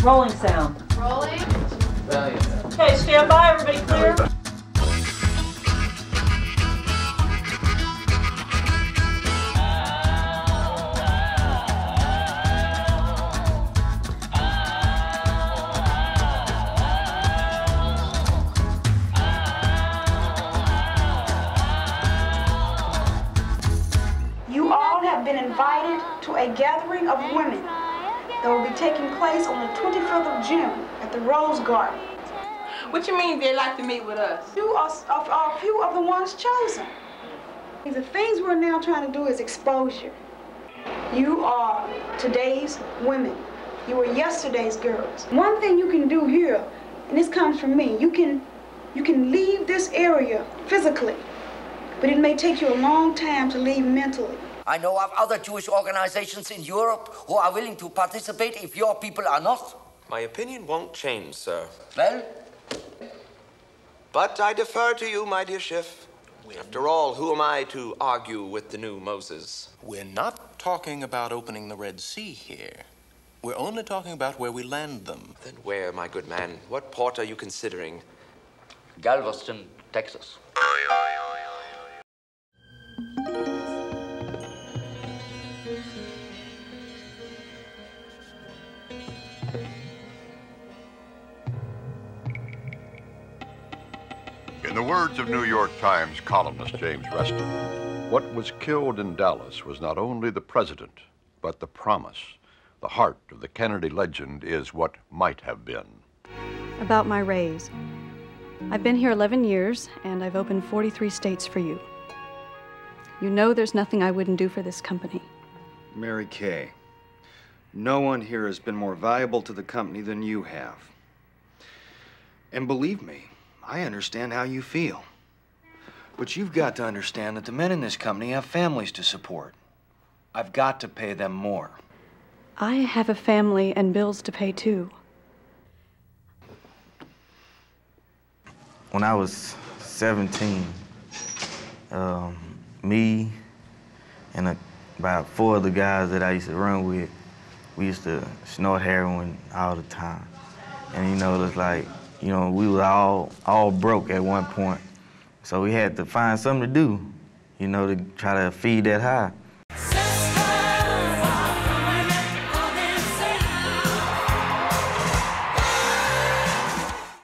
Rolling sound. Rolling. Okay, stand by, everybody clear? You all have been invited to a gathering of women that will be taking place on the 25th of June at the Rose Garden. What you mean they like to meet with us? You are a few of the ones chosen. The things we're now trying to do is exposure. You are today's women. You were yesterday's girls. One thing you can do here, and this comes from me, you can leave this area physically, but it may take you a long time to leave mentally. I know of other Jewish organizations in Europe who are willing to participate if your people are not. My opinion won't change, sir. Well? But I defer to you, my dear Schiff. After all, who am I to argue with the new Moses? We're not talking about opening the Red Sea here. We're only talking about where we land them. Then where, my good man? What port are you considering? Galveston, Texas. In the words of New York Times columnist James Reston, what was killed in Dallas was not only the president, but the promise. The heart of the Kennedy legend is what might have been. About my raise. I've been here 11 years, and I've opened 43 states for you. You know there's nothing I wouldn't do for this company. Mary Kay, no one here has been more valuable to the company than you have. And believe me, I understand how you feel. But you've got to understand that the men in this company have families to support. I've got to pay them more. I have a family and bills to pay too. When I was 17, me and about 4 other guys that I used to run with, we used to snort heroin all the time. And you know, it was like, you know, we were all broke at one point. So we had to find something to do, you know, to try to feed that high.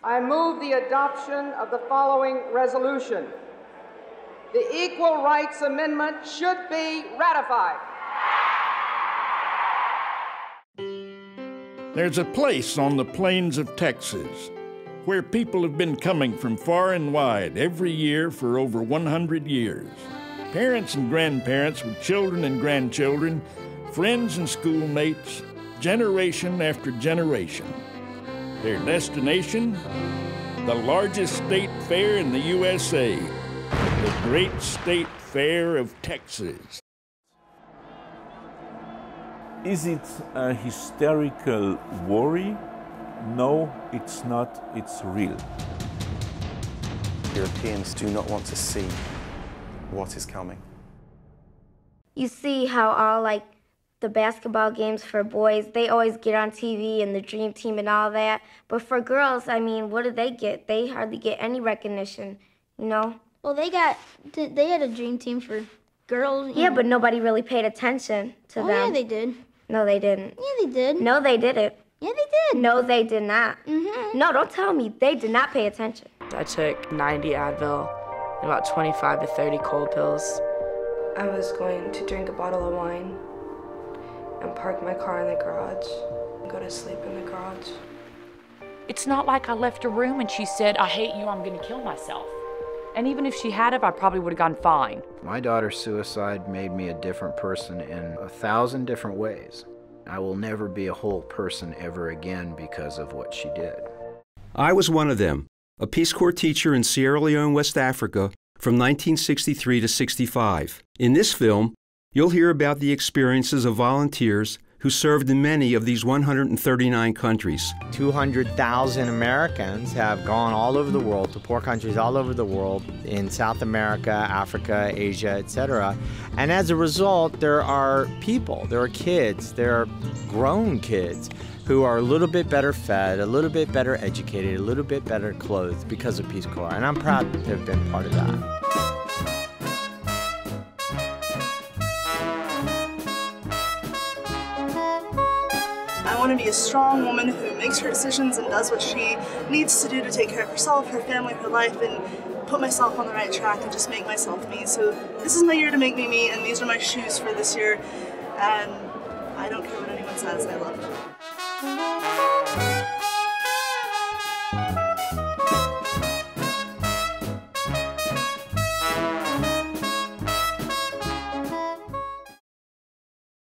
I move the adoption of the following resolution. The Equal Rights Amendment should be ratified. There's a place on the plains of Texas where people have been coming from far and wide every year for over 100 years. Parents and grandparents with children and grandchildren, friends and schoolmates, generation after generation. Their destination, the largest state fair in the USA, the Great State Fair of Texas. Is it a hysterical worry? No, it's not. It's real. Europeans do not want to see what is coming. You see how all, like, the basketball games for boys, they always get on TV and the Dream Team and all that. But for girls, I mean, what do they get? They hardly get any recognition, you know? Well, they had a Dream Team for girls. Yeah, but nobody really paid attention to them. Oh, yeah, they did. No, they didn't. Yeah, they did. No, they didn't. Yeah, they did. No, they did not. No, don't tell me. They did not pay attention. I took 90 Advil and about 25 to 30 cold pills. I was going to drink a bottle of wine and park my car in the garage and go to sleep in the garage. It's not like I left her room and she said, "I hate you, I'm gonna kill myself." And even if she had it, I probably would have gone fine. My daughter's suicide made me a different person in 1,000 different ways. I will never be a whole person ever again because of what she did. I was one of them, a Peace Corps teacher in Sierra Leone, West Africa, from 1963 to 65. In this film, you'll hear about the experiences of volunteers who served in many of these 139 countries. 200,000 Americans have gone all over the world, to poor countries all over the world, in South America, Africa, Asia, etc. And as a result, there are people, there are kids, there are grown kids who are a little bit better fed, a little bit better educated, a little bit better clothed because of Peace Corps. And I'm proud to have been part of that. I want to be a strong woman who makes her decisions and does what she needs to do to take care of herself, her family, her life, and put myself on the right track and just make myself me. So this is my year to make me me, and these are my shoes for this year. And I don't care what anyone says, I love them.